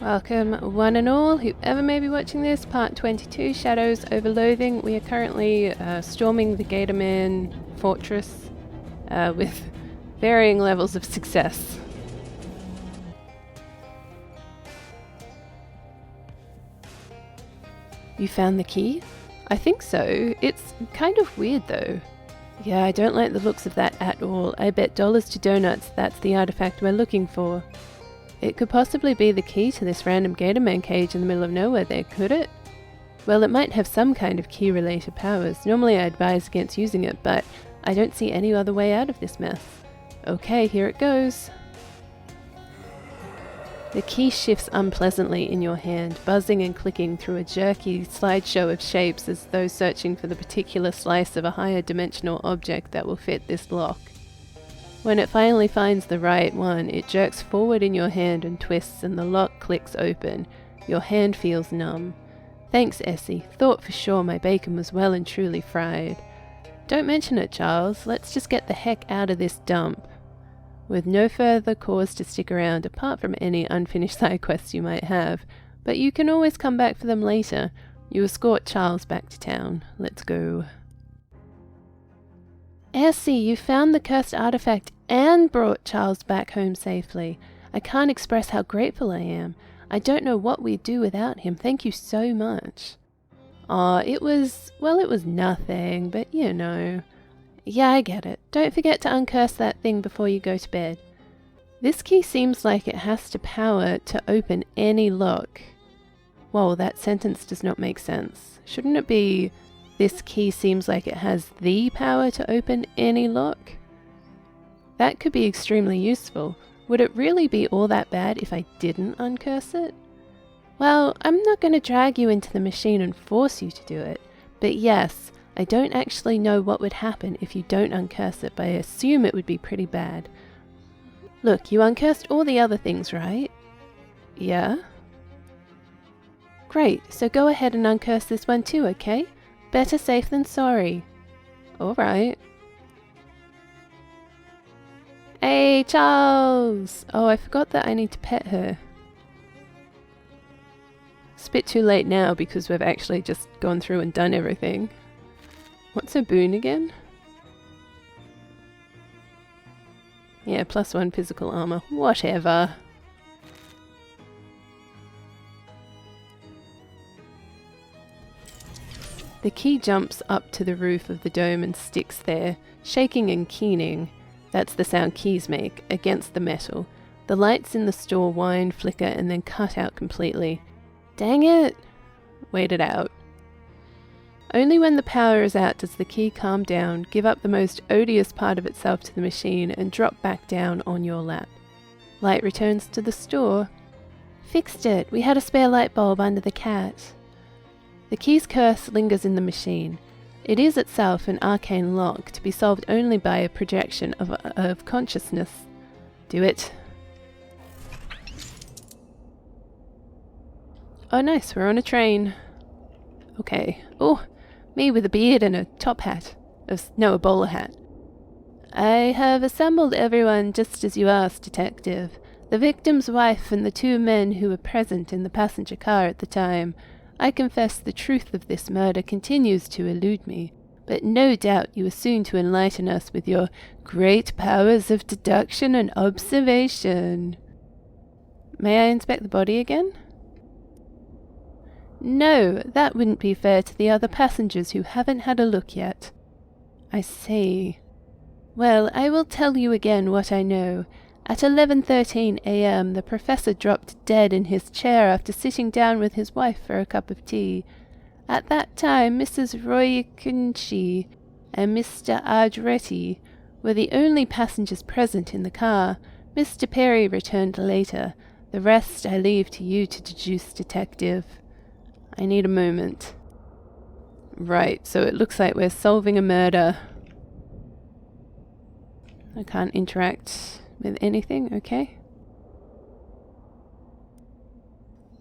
Welcome one and all, whoever may be watching this, part 22, Shadows over Loathing. We are currently storming the Gatorman fortress with varying levels of success. You found the key? I think so. It's kind of weird though. Yeah, I don't like the looks of that at all. I bet dollars to donuts that's the artifact we're looking for. It could possibly be the key to this random Gatorman cage in the middle of nowhere there, could it? Well, it might have some kind of key-related powers. Normally I advise against using it, but I don't see any other way out of this mess. Okay, here it goes. The key shifts unpleasantly in your hand, buzzing and clicking through a jerky slideshow of shapes as though searching for the particular slice of a higher dimensional object that will fit this lock. When it finally finds the right one, it jerks forward in your hand and twists, and the lock clicks open. Your hand feels numb. Thanks, Essie. Thought for sure my bacon was well and truly fried. Don't mention it, Charles. Let's just get the heck out of this dump. With no further cause to stick around apart from any unfinished side quests you might have, but you can always come back for them later. You escort Charles back to town. Let's go. Essie, you found the cursed artifact and brought Charles back home safely. I can't express how grateful I am. I don't know what we'd do without him. Thank you so much. Aw, it was nothing, but you know. Yeah, I get it. Don't forget to uncurse that thing before you go to bed. This key seems like it has to power to open any lock. Whoa, that sentence does not make sense. Shouldn't it be, this key seems like it has the power to open any lock? That could be extremely useful. Would it really be all that bad if I didn't uncurse it? Well, I'm not going to drag you into the machine and force you to do it, but yes, I don't actually know what would happen if you don't uncurse it, but I assume it would be pretty bad. Look, you uncursed all the other things, right? Yeah? Great, so go ahead and uncurse this one too, okay? Better safe than sorry. Alright. Hey, Charles! Oh, I forgot that I need to pet her. It's a bit too late now because we've actually just gone through and done everything. What's her boon again? Yeah, +1 physical armor. Whatever. The key jumps up to the roof of the dome and sticks there, shaking and keening. That's the sound keys make, against the metal. The lights in the store whine, flicker, and then cut out completely. Dang it! Wait it out. Only when the power is out does the key calm down, give up the most odious part of itself to the machine, and drop back down on your lap. Light returns to the store. Fixed it! We had a spare light bulb under the cat. The key's curse lingers in the machine. It is itself an arcane lock, to be solved only by a projection of consciousness. Do it. Oh nice, we're on a train. Okay. Oh, me with a beard and a top hat. No, a bowler hat. I have assembled everyone just as you asked, Detective. The victim's wife and the 2 men who were present in the passenger car at the time. I confess the truth of this murder continues to elude me, but no doubt you are soon to enlighten us with your great powers of deduction and observation. May I inspect the body again? No, that wouldn't be fair to the other passengers who haven't had a look yet. I see. Well, I will tell you again what I know. At 11:13 a.m. the professor dropped dead in his chair after sitting down with his wife for a cup of tea. At that time, Mrs. Royakinshi and Mr. Ardretti were the only passengers present in the car. Mr. Perry returned later. The rest I leave to you to deduce, Detective. I need a moment. Right, so it looks like we're solving a murder. I can't interact with anything, okay?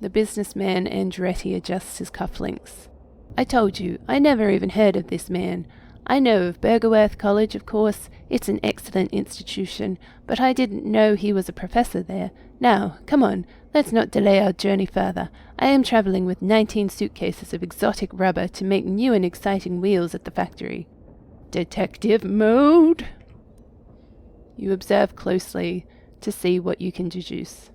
The businessman Andretti adjusts his cufflinks. I told you, I never even heard of this man. I know of Bergerworth College, of course. It's an excellent institution, but I didn't know he was a professor there. Now, come on, let's not delay our journey further. I am travelling with 19 suitcases of exotic rubber to make new and exciting wheels at the factory. Detective mode! You observe closely to see what you can deduce.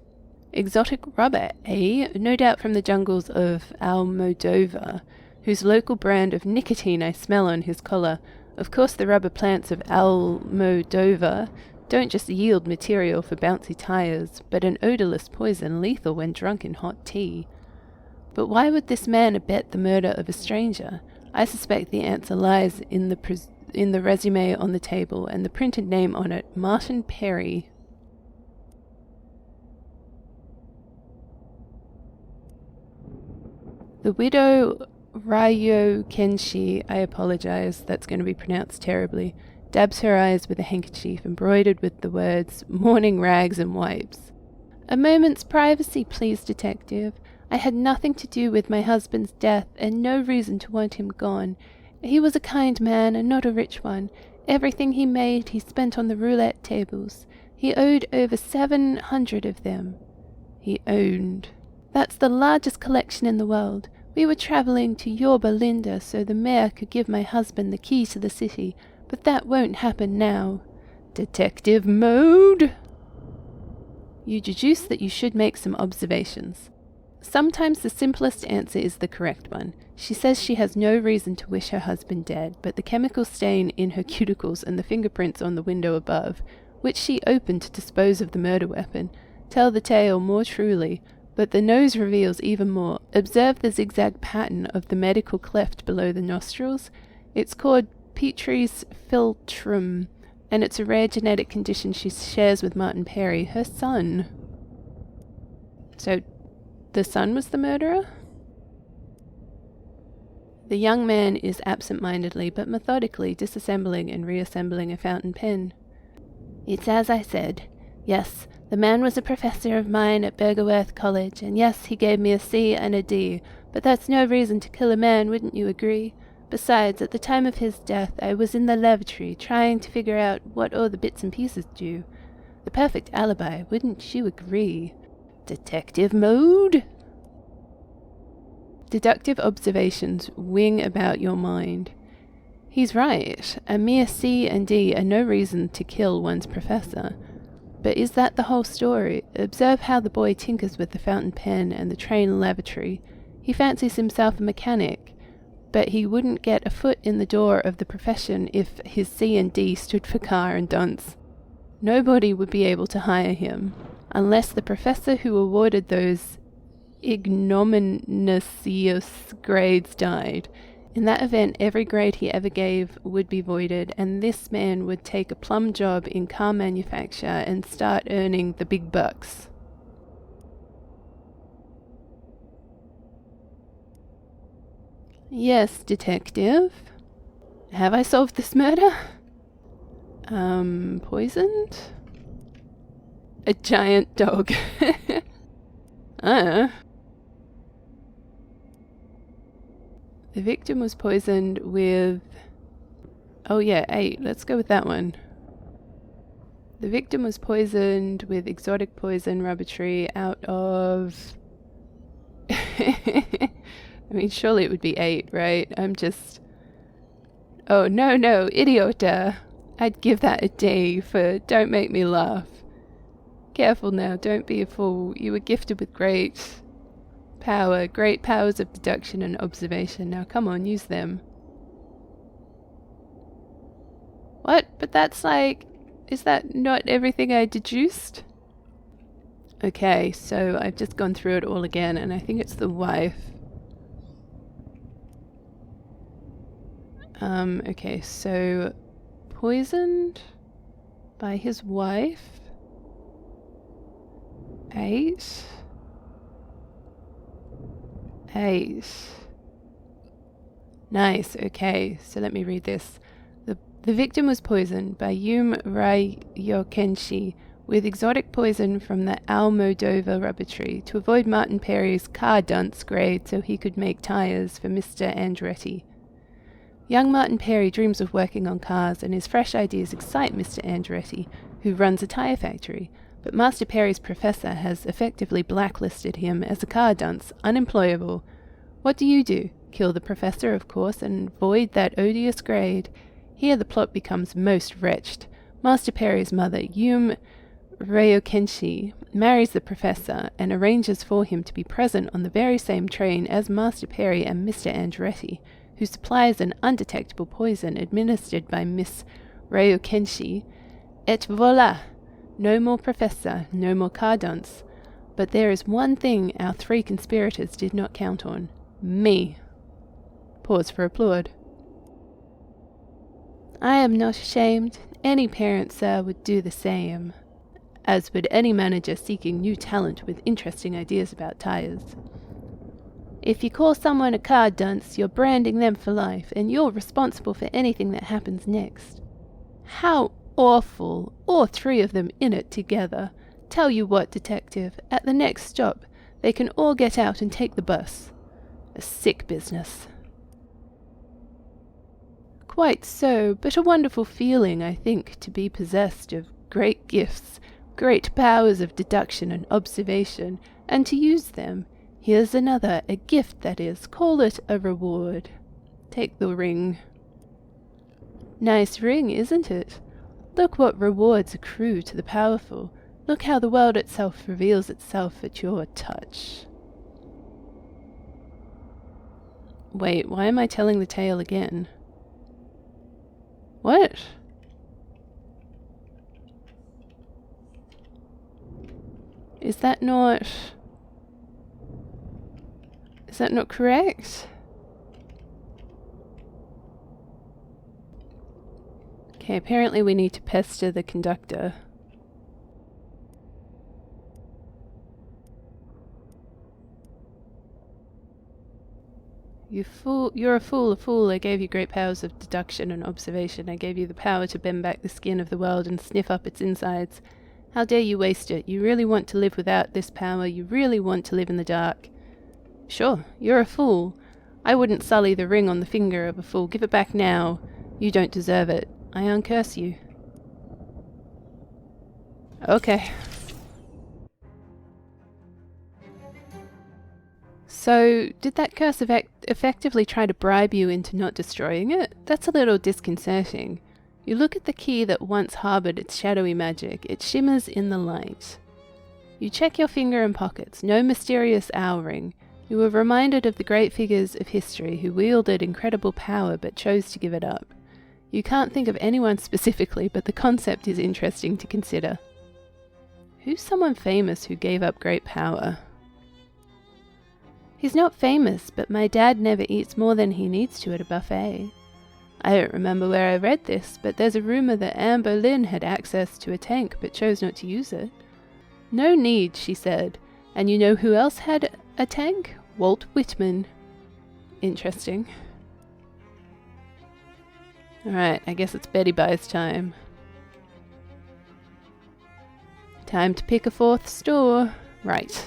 Exotic rubber, eh? No doubt from the jungles of Almodovar, whose local brand of nicotine I smell on his collar. Of course the rubber plants of Almodovar don't just yield material for bouncy tires, but an odorless poison lethal when drunk in hot tea. But why would this man abet the murder of a stranger? I suspect the answer lies in the resume on the table and the printed name on it, Martin Perry. The widow Ryo Kenshi, I apologize, that's going to be pronounced terribly, dabs her eyes with a handkerchief embroidered with the words, mourning rags and wipes. A moment's privacy, please, detective. I had nothing to do with my husband's death and no reason to want him gone. He was a kind man and not a rich one. Everything he made he spent on the roulette tables. He owed over 700 of them. He owned. That's the largest collection in the world. We were travelling to Yorba Linda so the mayor could give my husband the key to the city, but that won't happen now. Detective mode! You deduce that you should make some observations. Sometimes the simplest answer is the correct one. She says she has no reason to wish her husband dead, but the chemical stain in her cuticles and the fingerprints on the window above, which she opened to dispose of the murder weapon, tell the tale more truly. But the nose reveals even more. Observe the zigzag pattern of the medical cleft below the nostrils. It's called Petrie's philtrum, and it's a rare genetic condition she shares with Martin Perry, her son. So, the son was the murderer? The young man is absent-mindedly but methodically disassembling and reassembling a fountain pen. It's as I said. Yes, the man was a professor of mine at Bergerworth College, and yes, he gave me a C and a D, but that's no reason to kill a man, wouldn't you agree? Besides, at the time of his death, I was in the lavatory, trying to figure out what all the bits and pieces do. The perfect alibi, wouldn't you agree? Detective mode? Deductive observations wing about your mind. He's right. A mere C and D are no reason to kill one's professor. But is that the whole story? Observe how the boy tinkers with the fountain pen and the train lavatory. He fancies himself a mechanic, but he wouldn't get a foot in the door of the profession if his C and D stood for car and dunce. Nobody would be able to hire him, unless the professor who awarded those ignominious grades died. In that event, every grade he ever gave would be voided, and this man would take a plum job in car manufacture and start earning the big bucks. Yes, detective. Have I solved this murder? Poisoned? A giant dog. The victim was poisoned with... Oh yeah, 8. Let's go with that one. The victim was poisoned with exotic poison rubbertree out of... I mean, surely it would be 8, right? I'm just... Oh, no, idiota. I'd give that a D for don't make me laugh. Careful now, don't be a fool. You were gifted with great powers of deduction and observation. Now come on, use them. What? But that's like... Is that not everything I deduced? Okay, so I've just gone through it all again, and I think it's the wife. Okay, so... Poisoned by his wife. 8. Nice, okay, so let me read this. The victim was poisoned by Ryokenshi with exotic poison from the Almodovar rubbertree to avoid Martin Perry's car dunce grade so he could make tires for Mr. Andretti. Young Martin Perry dreams of working on cars, and his fresh ideas excite Mr. Andretti, who runs a tyre factory, but Master Perry's professor has effectively blacklisted him as a car dunce, unemployable. What do? Kill the professor, of course, and void that odious grade. Here the plot becomes most wretched. Master Perry's mother, Yume Ryokenshi, marries the professor and arranges for him to be present on the very same train as Master Perry and Mr. Andretti, who supplies an undetectable poison administered by Miss Ryokenshi. Et voila! No more professor, no more car dunce. But there is one thing our three conspirators did not count on. Me. Pause for applaud. I am not ashamed. Any parent, sir, would do the same. As would any manager seeking new talent with interesting ideas about tires. If you call someone a car dunce, you're branding them for life, and you're responsible for anything that happens next. How awful, all three of them in it together. Tell you what, detective, at the next stop, they can all get out and take the bus. A sick business. Quite so, but a wonderful feeling, I think, to be possessed of great gifts, great powers of deduction and observation, and to use them. Here's another, a gift, that is. Call it a reward. Take the ring. Nice ring, isn't it? Look what rewards accrue to the powerful. Look how the world itself reveals itself at your touch. Wait, why am I telling the tale again? What? Is that not correct? Okay, apparently we need to pester the conductor. You're a fool. I gave you great powers of deduction and observation. I gave you the power to bend back the skin of the world and sniff up its insides. How dare you waste it? You really want to live without this power? You really want to live in the dark? Sure, you're a fool. I wouldn't sully the ring on the finger of a fool. Give it back now. You don't deserve it. I uncurse you. Okay. So, did that curse effectively try to bribe you into not destroying it? That's a little disconcerting. You look at the key that once harbored its shadowy magic. It shimmers in the light. You check your finger and pockets. No mysterious owl ring. You were reminded of the great figures of history who wielded incredible power but chose to give it up. You can't think of anyone specifically, but the concept is interesting to consider. Who's someone famous who gave up great power? He's not famous, but my dad never eats more than he needs to at a buffet. I don't remember where I read this, but there's a rumor that Anne Boleyn had access to a tank but chose not to use it. No need, she said. And you know who else had a tank? Walt Whitman. Interesting. Alright, I guess it's Betty Buy's time. Time to pick a fourth store. Right.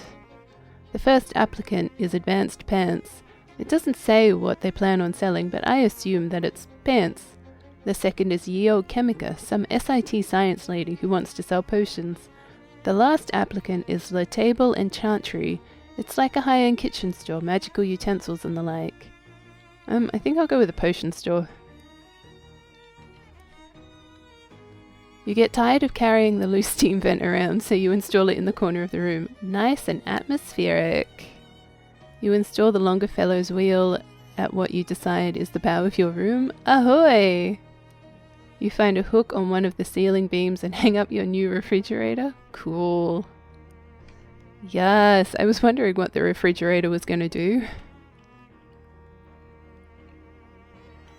The first applicant is Advanced Pants. It doesn't say what they plan on selling, but I assume that it's pants. The second is Ye Olde Chemica, some SIT science lady who wants to sell potions. The last applicant is La Table Enchantry. It's like a high-end kitchen store, magical utensils and the like. I think I'll go with a potion store. You get tired of carrying the loose steam vent around, so you install it in the corner of the room. Nice and atmospheric. You install the Longfellow's wheel at what you decide is the bow of your room. Ahoy! You find a hook on one of the ceiling beams and hang up your new refrigerator. Cool. Yes, I was wondering what the refrigerator was going to do.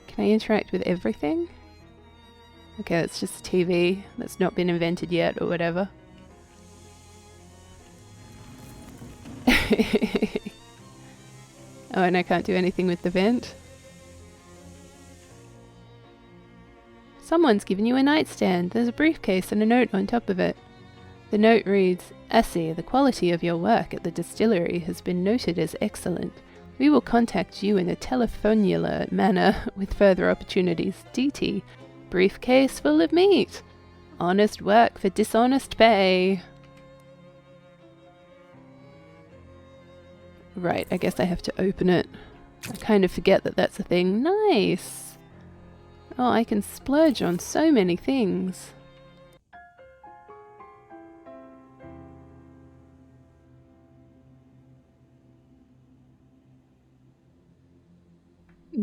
Can I interact with everything? Okay, that's just a TV that's not been invented yet or whatever. Oh, and I can't do anything with the vent. Someone's given you a nightstand. There's a briefcase and a note on top of it. The note reads, Essie, the quality of your work at the distillery has been noted as excellent. We will contact you in a telephonular manner with further opportunities. DT. Briefcase full of meat. Honest work for dishonest pay. Right, I guess I have to open it. I kind of forget that that's a thing. Nice! Oh, I can splurge on so many things.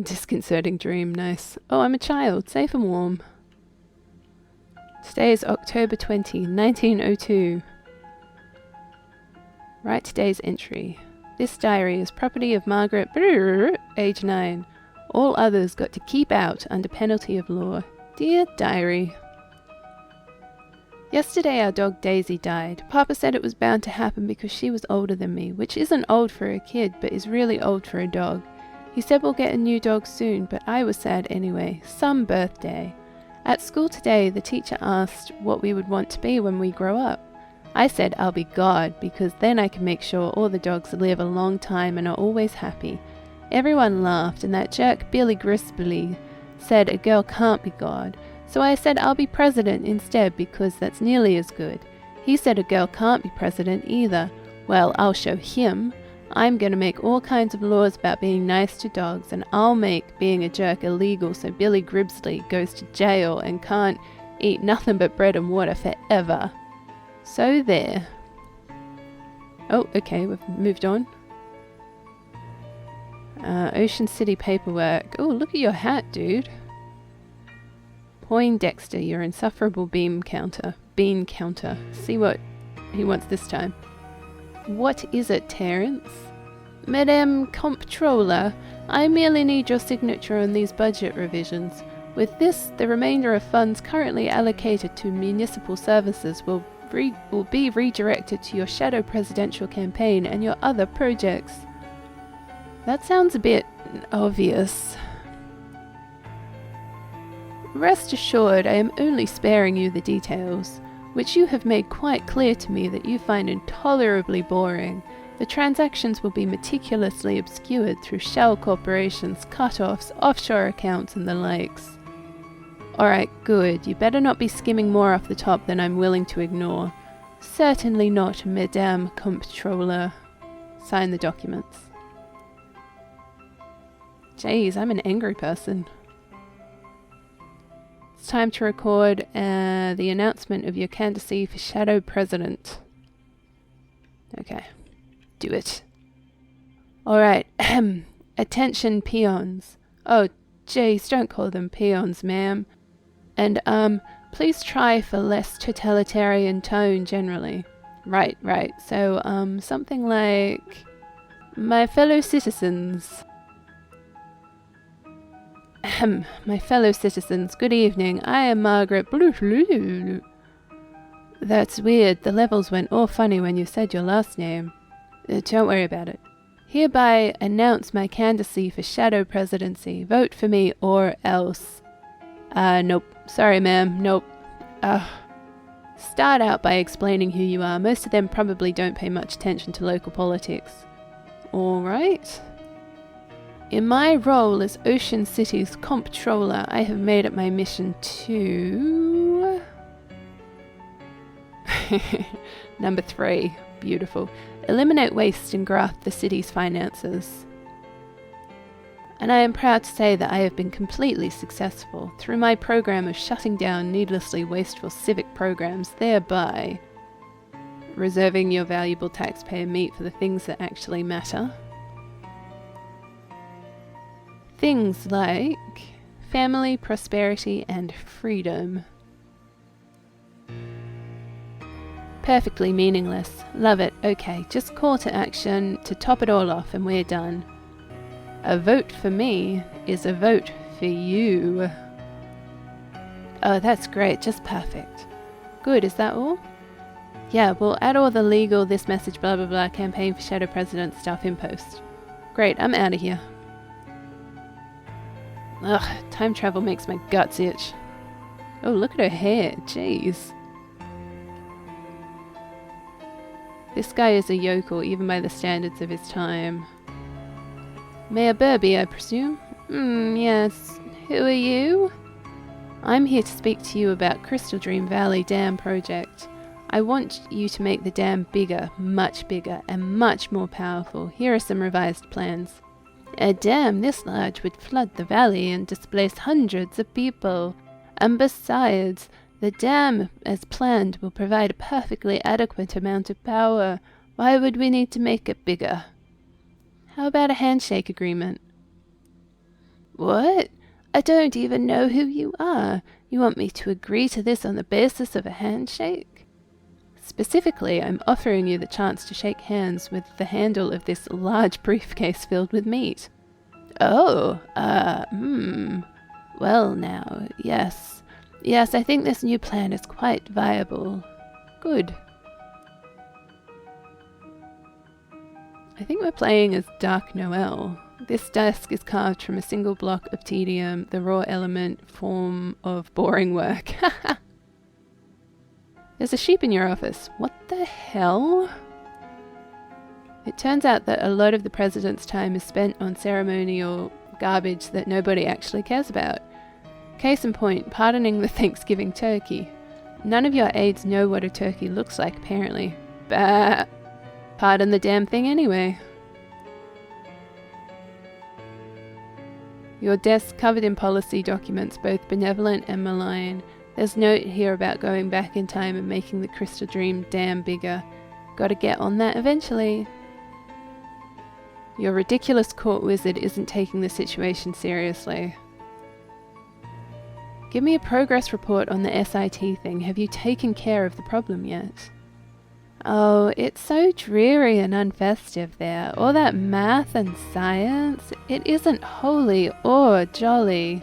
Disconcerting dream, nice. Oh, I'm a child, safe and warm. Today is October 20, 1902. Write today's entry. This diary is property of Margaret, age 9. All others got to keep out under penalty of law. Dear diary. Yesterday our dog Daisy died. Papa said it was bound to happen because she was older than me, which isn't old for a kid, but is really old for a dog. He said we'll get a new dog soon, but I was sad anyway. Some birthday. At school today, the teacher asked what we would want to be when we grow up. I said I'll be God, because then I can make sure all the dogs live a long time and are always happy. Everyone laughed, and that jerk Billy Grisbly said a girl can't be God. So I said I'll be president instead, because that's nearly as good. He said a girl can't be president either. Well, I'll show him. I'm going to make all kinds of laws about being nice to dogs, and I'll make being a jerk illegal so Billy Grisbly goes to jail and can't eat nothing but bread and water forever. So there. Oh, okay, we've moved on. Ocean City paperwork. Oh, look at your hat, dude. Poindexter, your insufferable bean counter. See what he wants this time. What is it, Terence? Madame Comptroller, I merely need your signature on these budget revisions. With this, the remainder of funds currently allocated to municipal services will be redirected to your shadow presidential campaign and your other projects. That sounds a bit obvious. Rest assured, I am only sparing you the details, which you have made quite clear to me that you find intolerably boring. The transactions will be meticulously obscured through shell corporations, cut-offs, offshore accounts, and the likes. Alright, good. You better not be skimming more off the top than I'm willing to ignore. Certainly not, Madame Comptroller. Sign the documents. Jeez, I'm an angry person. It's time to record the announcement of your candidacy for Shadow President. Okay, do it. Alright, attention peons. Oh, jeez, don't call them peons, ma'am. And, please try for less totalitarian tone generally. Right. So, something like, my fellow citizens. My fellow citizens, good evening. I am Margaret. That's weird. The levels went all funny when you said your last name. Don't worry about it. Hereby announce my candidacy for Shadow Presidency. Vote for me or else. Nope. Sorry, ma'am. Nope. Start out by explaining who you are. Most of them probably don't pay much attention to local politics. Alright. In my role as Ocean City's comptroller, I have made it my mission to... Number 3. Beautiful. Eliminate waste and graft the city's finances. And I am proud to say that I have been completely successful through my program of shutting down needlessly wasteful civic programs, thereby reserving your valuable taxpayer meat for the things that actually matter. Things like family, prosperity, and freedom. Perfectly meaningless. Love it. Okay, just call to action to top it all off and we're done. A vote for me is a vote for you. Oh, that's great. Just perfect. Good, is that all? Yeah, we'll add all the legal, this message, blah blah blah, campaign for Shadow President stuff in post. Great, I'm out of here. Ugh, time travel makes my guts itch. Oh, look at her hair. Jeez. This guy is a yokel, even by the standards of his time. Mayor Burby, I presume? Yes. Who are you? I'm here to speak to you about Crystal Dream Valley Dam project. I want you to make the dam bigger, and much more powerful. Here are some revised plans. A dam this large would flood the valley and displace hundreds of people. And besides, the dam, as planned, will provide a perfectly adequate amount of power. Why would we need to make it bigger? How about a handshake agreement? What? I don't even know who you are. You want me to agree to this on the basis of a handshake? Specifically, I'm offering you the chance to shake hands with the handle of this large briefcase filled with meat. Oh, Well now, yes. Yes, I think this new plan is quite viable. Good. I think we're playing as Dark Noel. This desk is carved from a single block of tedium, the raw element form of boring work. There's a sheep in your office. What the hell? It turns out that a lot of the president's time is spent on ceremonial garbage that nobody actually cares about. Case in point, pardoning the Thanksgiving turkey. None of your aides know what a turkey looks like, apparently. Bah! Pardon the damn thing anyway. Your desk covered in policy documents, both benevolent and malign. There's a note here about going back in time and making the Crystal Dream dam bigger. Gotta get on that eventually. Your ridiculous court wizard isn't taking the situation seriously. Give me a progress report on the SIT thing. Have you taken care of the problem yet? Oh, it's so dreary and unfestive there. All that math and science. It isn't holy or jolly.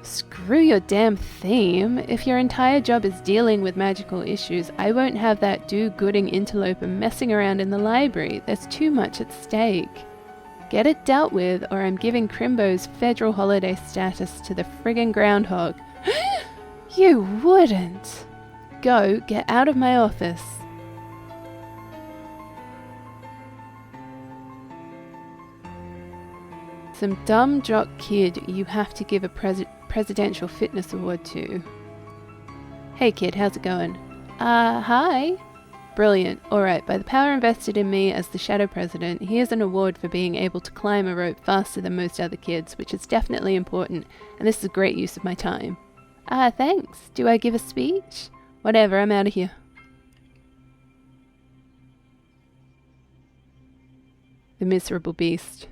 Screw your damn theme. If your entire job is dealing with magical issues, I won't have that do-gooding interloper messing around in the library. There's too much at stake. Get it dealt with, or I'm giving Crimbo's federal holiday status to the friggin' groundhog. You wouldn't! Go, get out of my office. Some dumb jock kid you have to give a presidential fitness award to. Hey kid, how's it going? Hi. Brilliant. Alright, by the power invested in me as the shadow president, here's an award for being able to climb a rope faster than most other kids, which is definitely important, and this is a great use of my time. Thanks. Do I give a speech? Whatever, I'm out of here. The miserable beast.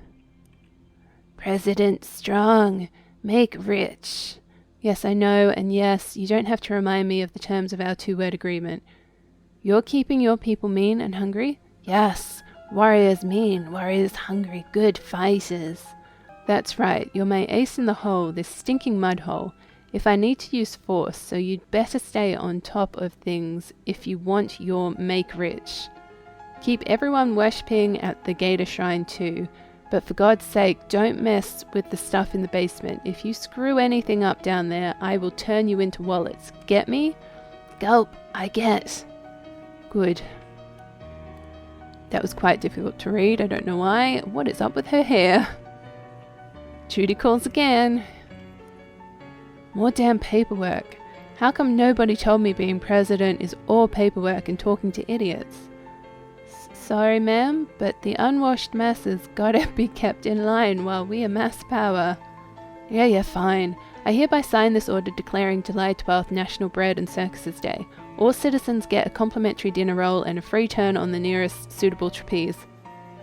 President Strong. Make rich. Yes, I know, and yes, you don't have to remind me of the terms of our two-word agreement. You're keeping your people mean and hungry? Yes. Warriors mean, warriors hungry, good fighters. That's right, you're my ace in the hole, this stinking mud hole. If I need to use force, so you'd better stay on top of things if you want your make rich. Keep everyone worshipping at the Gator Shrine too. But for God's sake, don't mess with the stuff in the basement. If you screw anything up down there, I will turn you into wallets. Get me? Gulp, I get. Good. That was quite difficult to read, I don't know why. What is up with her hair? Judy calls again. More damn paperwork. How come nobody told me being president is all paperwork and talking to idiots? Sorry, ma'am, but the unwashed masses gotta be kept in line while we amass power. Yeah, fine. I hereby sign this order declaring July 12th National Bread and Circuses Day. All citizens get a complimentary dinner roll and a free turn on the nearest suitable trapeze.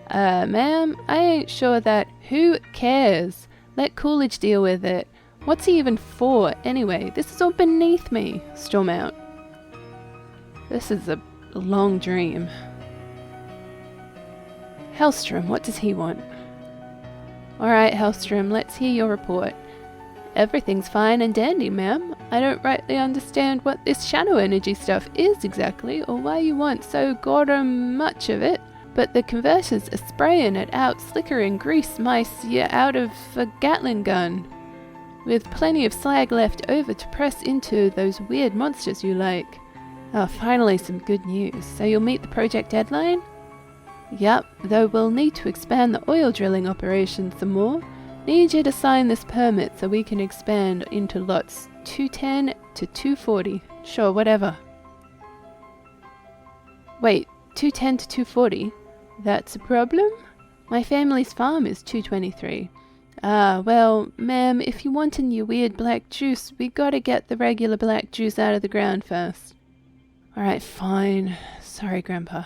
Ma'am, I ain't sure that. Who cares? Let Coolidge deal with it. What's he even for, anyway? This is all beneath me. Storm out. This is a long dream. Hellstrom, what does he want? Alright, Hellstrom, let's hear your report. Everything's fine and dandy, ma'am. I don't rightly understand what this shadow energy stuff is exactly, or why you want so goddamn much of it, but the converters are spraying it out slicker and grease mice you out of a Gatling gun, with plenty of slag left over to press into those weird monsters you like. Oh, finally some good news. So you'll meet the project deadline? Yep, though we'll need to expand the oil drilling operation some more. Need you to sign this permit so we can expand into lots 210 to 240. Sure, whatever. Wait, 210 to 240? That's a problem? My family's farm is 223. Ah, well, ma'am, if you wantin' your weird black juice, we gotta get the regular black juice out of the ground first. Alright, fine. Sorry, Grandpa.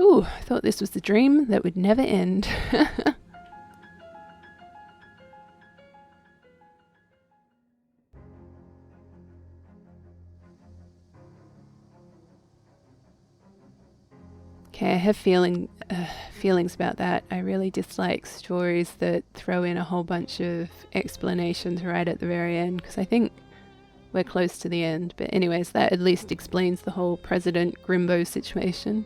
Ooh, I thought this was the dream that would never end. Okay, I have feelings about that. I really dislike stories that throw in a whole bunch of explanations right at the very end, because I think we're close to the end. But anyways, that at least explains the whole President Grimbo situation.